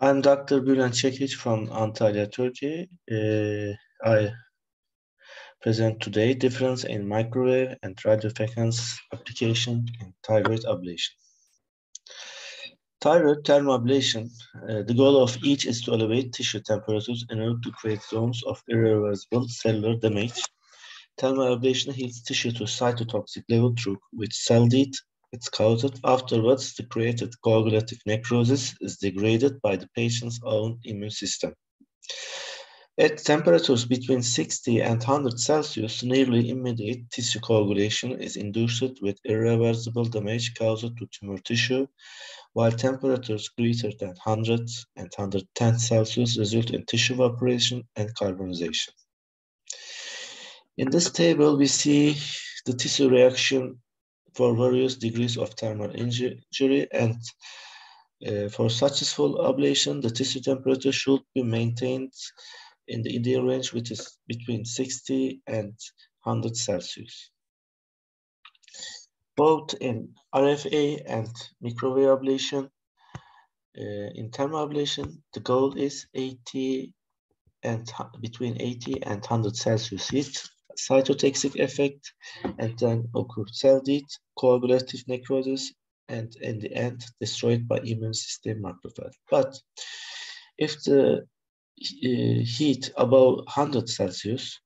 I'm Dr. Bulent Cekic from Antalya, Turkey. I present today difference in microwave and radiofrequency application in thyroid ablation. Thyroid thermoablation, the goal of each is to elevate tissue temperatures in order to create zones of irreversible cellular damage. Thermoablation heats tissue to cytotoxic level through which cell death is caused. Afterwards, the created coagulative necrosis is degraded by the patient's own immune system. At temperatures between 60 and 100 Celsius, nearly immediate tissue coagulation is induced with irreversible damage caused to tumor tissue, while temperatures greater than 100 and 110 Celsius result in tissue evaporation and carbonization. In this table, we see the tissue reaction for various degrees of thermal injury, and for successful ablation, the tissue temperature should be maintained in the ideal range, which is between 60 and 100 Celsius. Both in RFA and microwave ablation, in thermoablation, the goal is between 80 and 100 Celsius heat, cytotoxic effect, and then occur cell death, coagulative necrosis, and in the end, destroyed by immune system macrophage. But if the heat above 100 Celsius,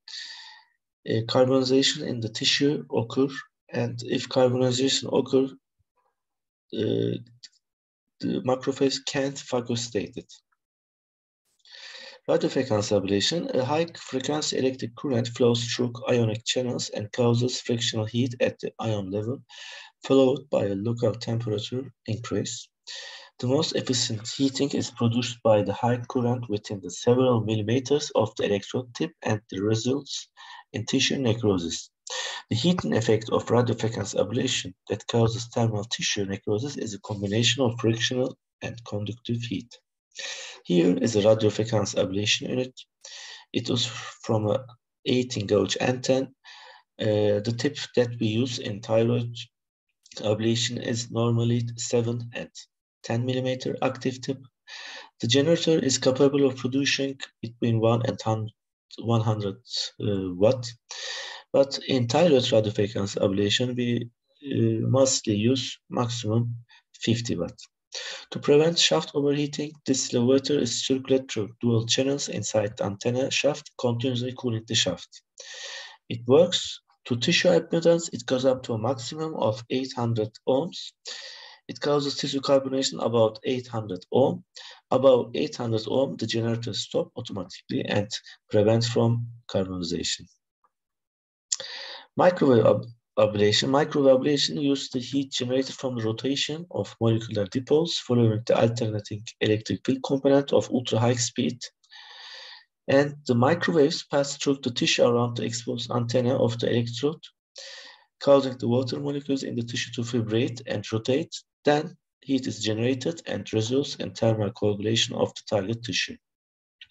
carbonization in the tissue occur, and if carbonization occur, the macrophage can't phagocytate it. Radiofrequency ablation, a high-frequency electric current flows through ionic channels and causes frictional heat at the ion level, followed by a local temperature increase. The most efficient heating is produced by the high current within the several millimeters of the electrode tip, and the results in tissue necrosis. The heating effect of radiofrequency ablation that causes thermal tissue necrosis is a combination of frictional and conductive heat. Here is a radiofrequency ablation unit. It was from a 18-gauge antenna. The tip that we use in thyroid ablation is normally 7 and 10 millimeter active tip. The generator is capable of producing between 1 and 100 watt. But in thyroid radiofrequency ablation, we mostly use maximum 50 watt. To prevent shaft overheating, this elevator is circulated through dual channels inside the antenna shaft, continuously cooling the shaft. It works to tissue impedance. It goes up to a maximum of 800 ohms. It causes tissue carbonation about 800 ohm. Above 800 ohm, the generator stops automatically and prevents from carbonization. Microwave ablation. Microwave ablation uses the heat generated from the rotation of molecular dipoles following the alternating electric field component of ultra-high speed. And the microwaves pass through the tissue around the exposed antenna of the electrode, causing the water molecules in the tissue to vibrate and rotate. Then heat is generated and results in thermal coagulation of the target tissue.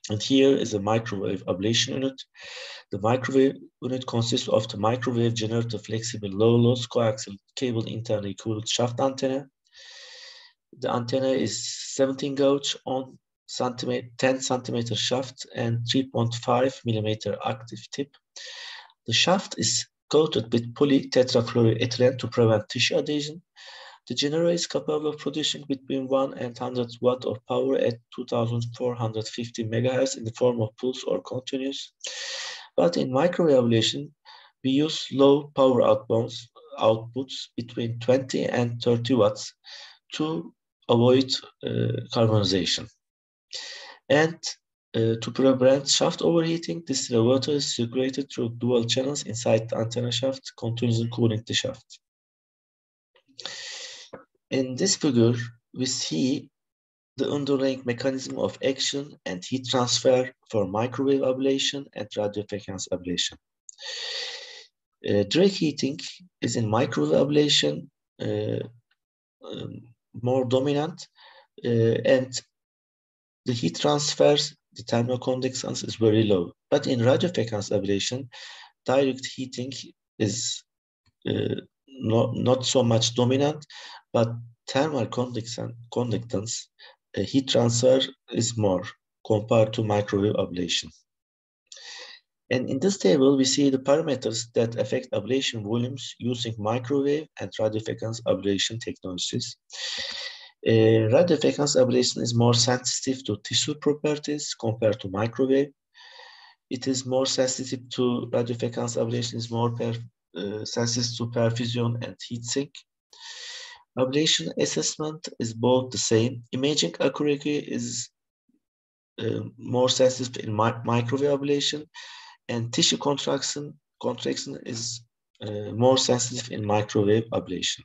And here is a microwave ablation unit. The microwave unit consists of the microwave generator flexible low-loss coaxial cable internally cooled shaft antenna. The antenna is 17 gauge on 10 centimeter shaft and 3.5 millimeter active tip. The shaft is coated with polytetrafluoroethylene to prevent tissue adhesion. The generator is capable of producing between 1 and 100 watt of power at 2450 megahertz in the form of pulse or continuous. But in microwave ablation, we use low power outputs between 20 and 30 watts to avoid carbonization. And to prevent shaft overheating, this elevator is circulated through dual channels inside the antenna shaft, continuously cooling the shaft. In this figure, we see the underlying mechanism of action and heat transfer for microwave ablation and radiofrequency ablation. Direct heating is in microwave ablation more dominant, and the heat transfers, the thermal conductance is very low. But in radiofrequency ablation, direct heating is not so much dominant, but thermal conductance heat transfer is more compared to microwave ablation. And in this table, we see the parameters that affect ablation volumes using microwave and radiofrequency ablation technologies. Radiofrequency ablation is more sensitive to tissue properties compared to microwave. It is more sensitive to radiofrequency ablation, is more sensitive to perfusion and heat sink. Ablation assessment is both the same. Imaging accuracy is more sensitive in microwave ablation, and tissue contraction is more sensitive in microwave ablation.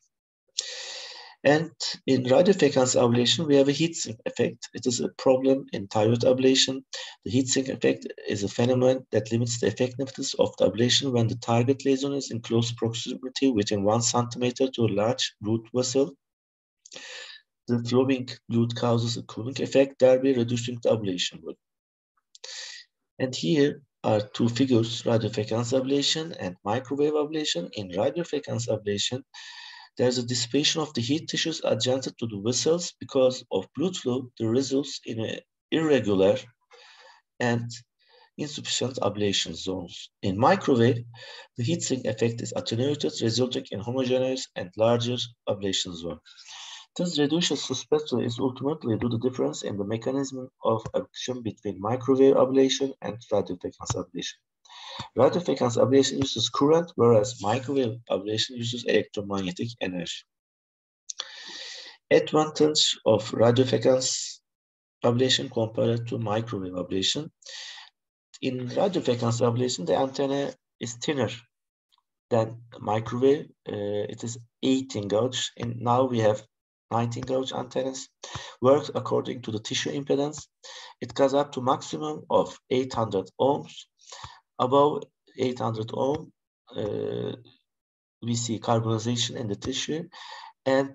And in radiofrequency ablation, we have a heat sink effect. It is a problem in thyroid ablation. The heat sink effect is a phenomenon that limits the effectiveness of the ablation when the target lesion is in close proximity within 1 centimeter to a large blood vessel. The flowing blood causes a cooling effect, thereby reducing the ablation volume. And here are two figures, radiofrequency ablation and microwave ablation. In radiofrequency ablation, there's a dissipation of the heat tissues adjacent to the vessels because of blood flow that results in an irregular and insufficient ablation zones. In microwave, the heat sink effect is attenuated, resulting in homogeneous and larger ablation zone. This reduced spectrum is ultimately due to the difference in the mechanism of action between microwave ablation and radiofrequency ablation. Radiofrequency ablation uses current, whereas microwave ablation uses electromagnetic energy. Advantage of radiofrequency ablation compared to microwave ablation. In radiofrequency ablation, the antenna is thinner than microwave. It is 18 gauge, and now we have 19 gauge antennas. Works according to the tissue impedance. It goes up to maximum of 800 ohms. Above 800 ohm, we see carbonization in the tissue, and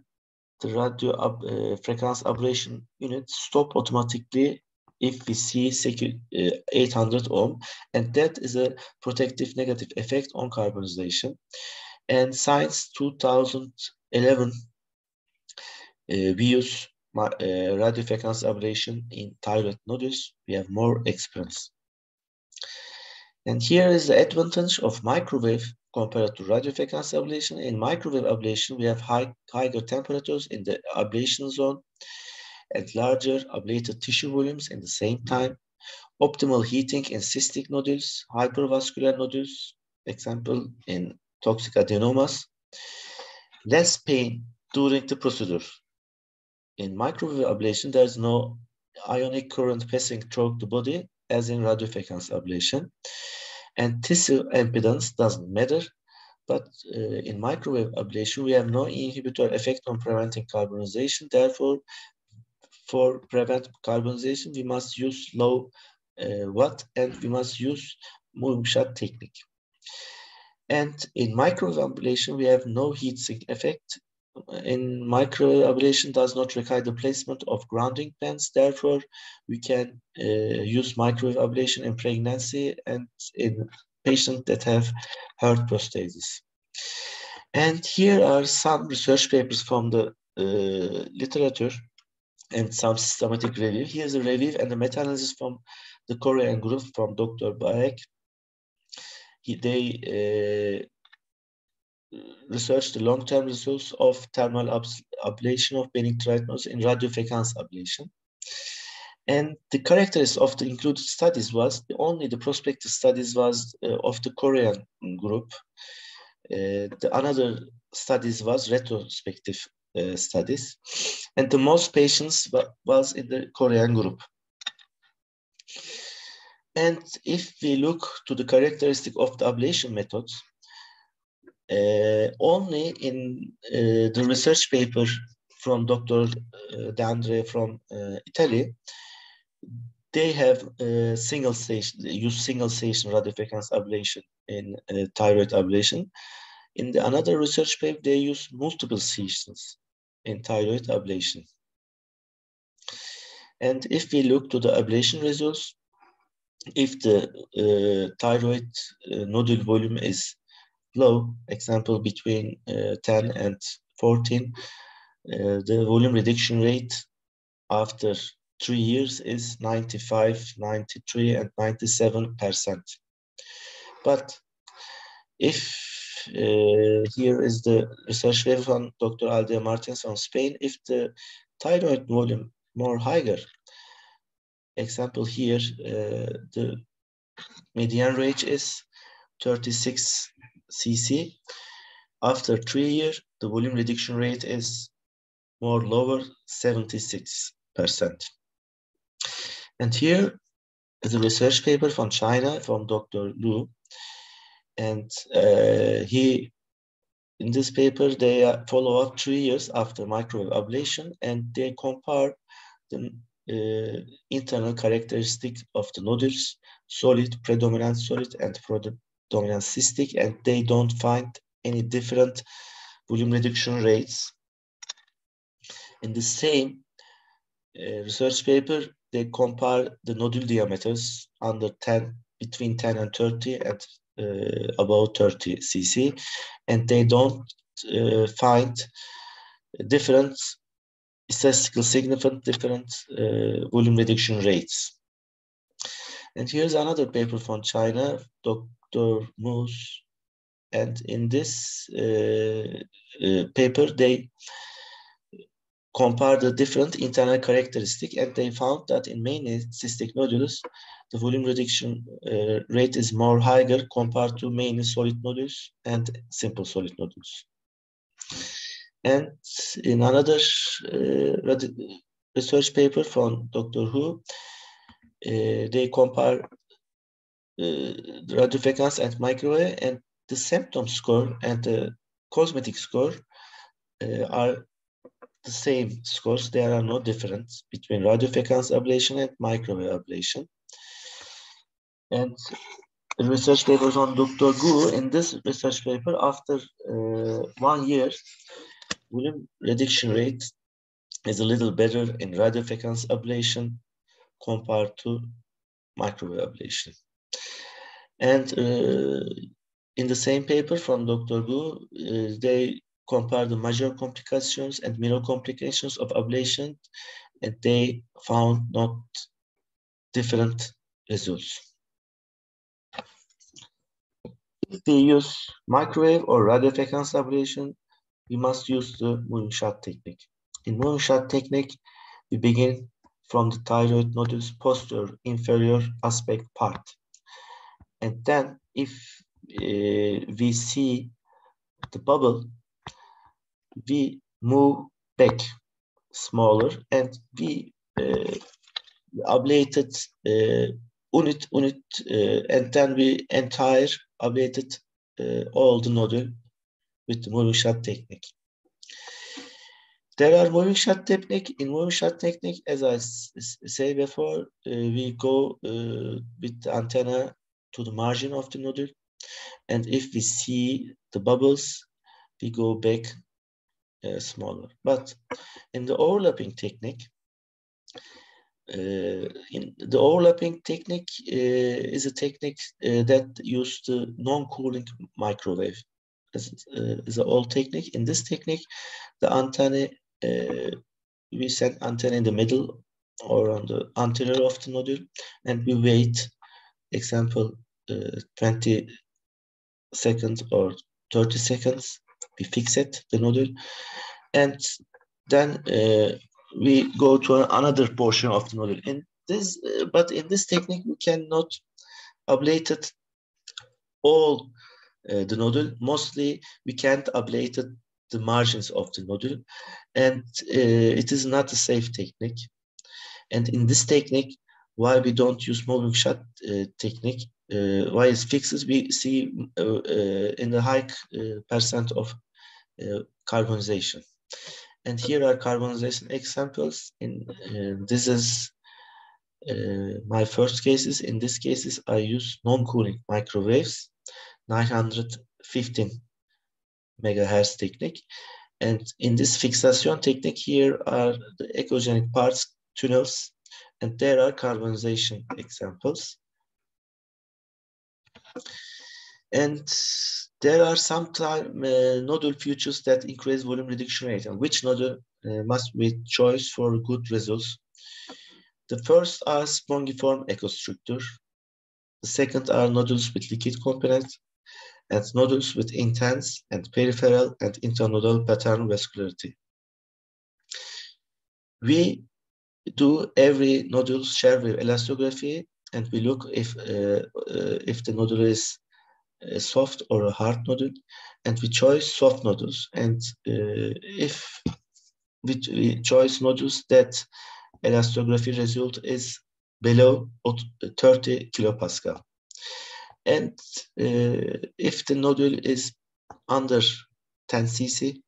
the radiofrequency ablation unit stop automatically if we see 800 ohm, and that is a protective negative effect on carbonization. And since 2011, we use radiofrequency ablation in thyroid nodules. We have more experience. And here is the advantage of microwave compared to radiofrequency ablation. In microwave ablation, we have higher temperatures in the ablation zone and larger ablated tissue volumes in the same time. Optimal heating in cystic nodules, hypervascular nodules, example in toxic adenomas. Less pain during the procedure. In microwave ablation, there is no ionic current passing through the body as in radiofrequency ablation. And tissue impedance doesn't matter, but in microwave ablation, we have no inhibitor effect on preventing carbonization. Therefore, for prevent carbonization, we must use low watt and we must use moving shot technique. And in microwave ablation, we have no heat sink effect. In microwave ablation does not require the placement of grounding bands. Therefore, we can use microwave ablation in pregnancy and in patients that have heart prosthesis. And here are some research papers from the literature and some systematic review. Here's a review and a meta-analysis from the Korean group from Dr. Baek. They researched the long-term results of thermal ablation of benign thyroid nodes in radiofrequency ablation. And the characteristics of the included studies was only the prospective studies was of the Korean group. The another studies was retrospective studies, and the most patients was in the Korean group. And if we look to the characteristic of the ablation methods, only in the research paper from Dr. D'Andre from Italy, they have single station radiofrequency ablation in thyroid ablation. In the another research paper, they use multiple sessions in thyroid ablation. And if we look to the ablation results, if the thyroid nodule volume is low, example between 10 and 14, the volume reduction rate after 3 years is 95, 93, and 97%. But if here is the research paper from Dr. Aldea Martins from Spain, if the thyroid volume more higher, example here, the median range is 36 cc. After 3 years, the volume reduction rate is more lower, 76%. And here is a research paper from China from Dr. Lu. And in this paper, they follow up 3 years after microwave ablation, and they compare the internal characteristics of the nodules, solid, predominant solid, and predominant cystic, and they don't find any different volume reduction rates. In the same research paper, they compare the nodule diameters between 10 and 30 and about 30 cc, and they don't find different statistical significant different volume reduction rates. And here's another paper from China, Dr. Moose, and in this paper they compare the different internal characteristics, and they found that in mainly cystic nodules, the volume reduction rate is more higher compared to mainly solid nodules and simple solid nodules. And in another research paper from Dr. Hu, they compare the radiofrequency and microwave, and the symptom score and the cosmetic score are the same scores. There are no difference between radiofrequency ablation and microwave ablation. And the research paper on Dr. Gu, in this research paper, after 1 year, volume reduction rate is a little better in radiofrequency ablation compared to microwave ablation. And in the same paper from Dr. Gu, they compare the major complications and minor complications of ablation, and they found not different results. If we use microwave or radiofrequency ablation, we must use the moving shot technique. In moving shot technique, we begin from the thyroid nodule's posterior inferior aspect part. And then if we see the bubble, we move back smaller, and we ablated unit, and then we entire ablated all the nodule with the moving shot technique. There are moving shot technique. In moving shot technique, as I say before, we go with the antenna to the margin of the nodule, and if we see the bubbles, we go back smaller. But in the overlapping technique, is a technique that uses the non-cooling microwave. Is an old technique. In this technique, the antenna, we set antenna in the middle or on the anterior of the nodule, and we wait, example, 20 seconds or 30 seconds. We fix it, the nodule, and then we go to another portion of the nodule. But in this technique, we cannot ablate it all the nodule. Mostly, we can't ablate it the margins of the nodule, and it is not a safe technique. And in this technique, why we don't use moving shot technique, why it fixes, we see in the high percent of carbonization. And here are carbonization examples. This is my first cases. In this cases, I use non-cooling microwaves, 915 megahertz technique. And in this fixation technique, here are the echogenic parts, tunnels, and there are carbonization examples. And there are sometimes nodule features that increase volume reduction rate. And which nodule must be choice for good results. The first are spongiform echostructure. The second are nodules with liquid component, and nodules with intense and peripheral and internodal pattern vascularity. We do every nodule shear wave elastography, and we look if the nodule is a soft or a hard nodule, and we choose soft nodules. And if we choose nodules that elastography result is below 30 kilopascal. And if the nodule is under 10 cc,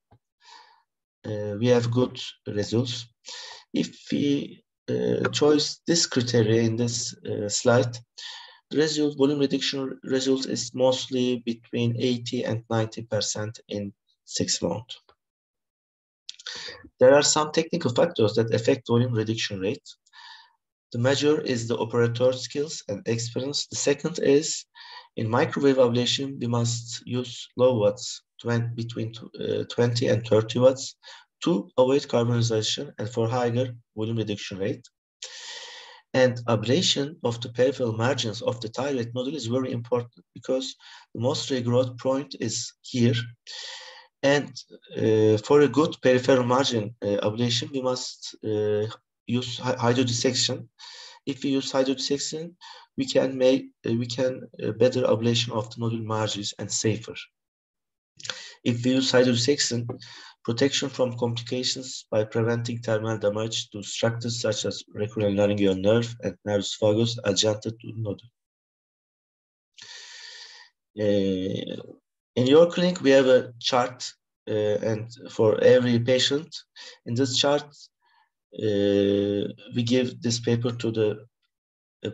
we have good results. If we choose this criteria in this slide, the result, volume reduction result is mostly between 80 and 90% in 6 months. There are some technical factors that affect volume reduction rate. The major is the operator skills and experience. The second is in microwave ablation, we must use low watts, between 20 and 30 watts to avoid carbonization and for higher volume reduction rate. And ablation of the peripheral margins of the thyroid nodule is very important because the most regrowth point is here. And for a good peripheral margin ablation, we must use hydrodissection. If we use hydrodissection, we can make better ablation of the nodule margins and safer. If we use hydrodissection, protection from complications by preventing thermal damage to structures such as recurrent laryngeal nerve and nervus vagus adjacent to the nodule. In your clinic, we have a chart, and for every patient, in this chart, we give this paper to the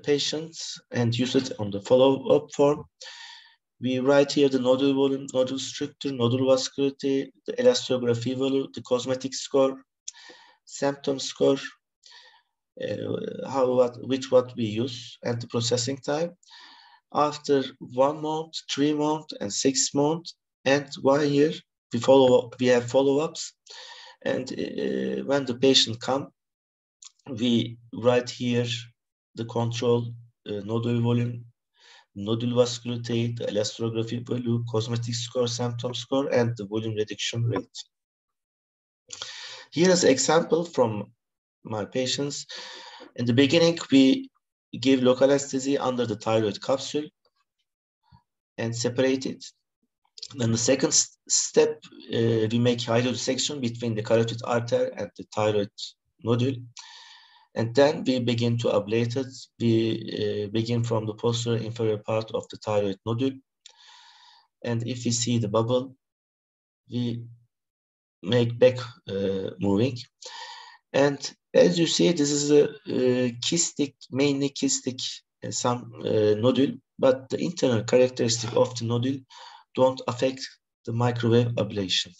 patients and use it on the follow-up form. We write here the nodule volume, nodule structure, nodule vascularity, the elastography value, the cosmetic score, symptom score, what we use, and the processing time. After 1 month, 3 months, and 6 months, and 1 year, we have follow-ups. And when the patient comes, we write here the control nodule volume, nodule vascularity, the elastography value, cosmetic score, symptom score, and the volume reduction rate. Here is an example from my patients. In the beginning, we give local anesthesia under the thyroid capsule and separate it. Then the second step, we make hydrodissection between the carotid artery and the thyroid nodule. And then we begin to ablate it. We begin from the posterior inferior part of the thyroid nodule. And if we see the bubble, we make back moving. And as you see, this is a kystic, mainly kystic some nodule, but the internal characteristic of the nodule don't affect the microwave ablation.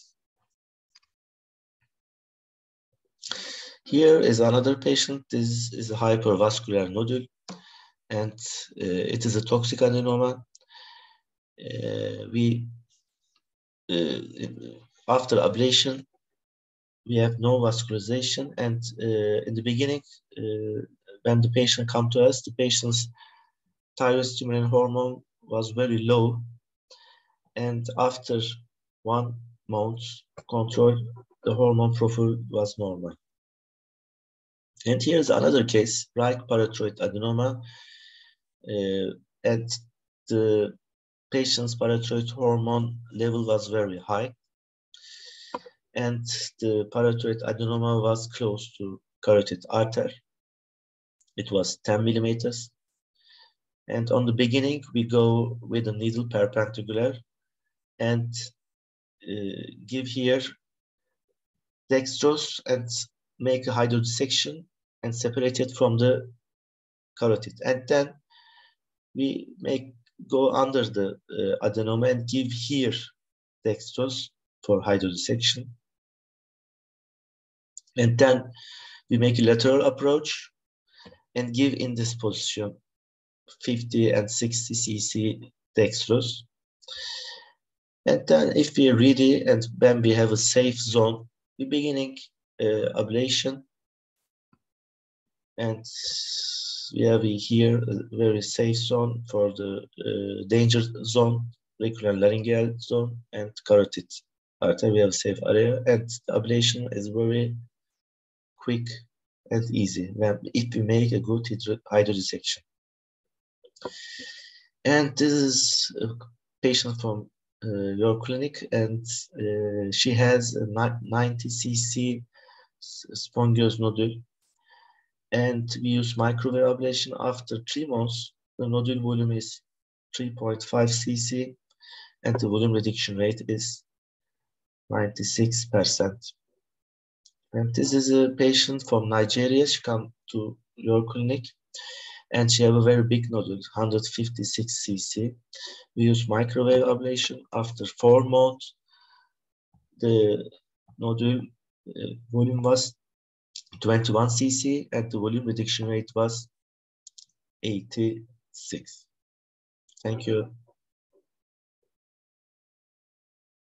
Here is another patient. This is a hypervascular nodule, and it is a toxic adenoma. After ablation, we have no vascularization, and in the beginning, when the patient comes to us, the patient's thyroid stimulant hormone was very low, and after 1 month control, the hormone profile was normal. And here's another case, right parathyroid adenoma, and the patient's parathyroid hormone level was very high, and the parathyroid adenoma was close to carotid artery. It was 10 millimeters. And on the beginning, we go with a needle perpendicular and give here dextrose and make a hydrodissection and separate it from the carotid. And then we go under the adenoma and give here dextrose for hydrodissection. And then we make a lateral approach and give in this position 50 and 60 cc dextrose. And then if we are ready and when we have a safe zone, we beginning ablation, and we have here a very safe zone for the danger zone, auricular laryngeal zone, and carotid artery. We have a safe area, and the ablation is very quick and easy if we make a good hydrodissection. And this is a patient from your clinic, and she has a 90 cc spongious nodule, and we use microwave ablation. After 3 months, the nodule volume is 3.5 cc, and the volume reduction rate is 96%. And this is a patient from Nigeria. She come to your clinic, and she have a very big nodule, 156 cc. We use microwave ablation. After 4 months, the nodule volume was 21 cc, and the volume reduction rate was 86. Thank you.